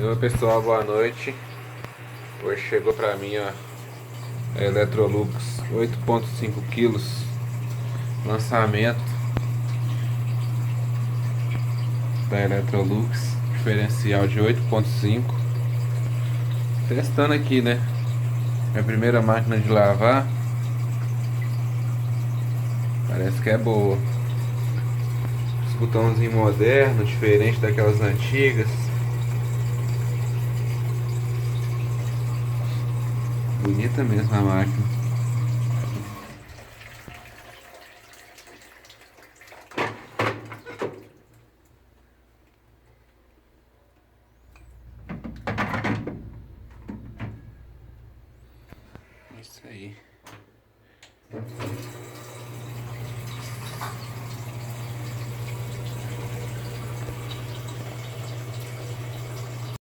Oi pessoal, boa noite. Hoje chegou pra mim a Electrolux 8.5 quilos, lançamento da Electrolux, diferencial de 8.5. Testando aqui, né? Minha primeira máquina de lavar, parece que é boa. Esse botãozinho moderno, diferente daquelas antigas. Bonita mesmo a máquina. Isso aí.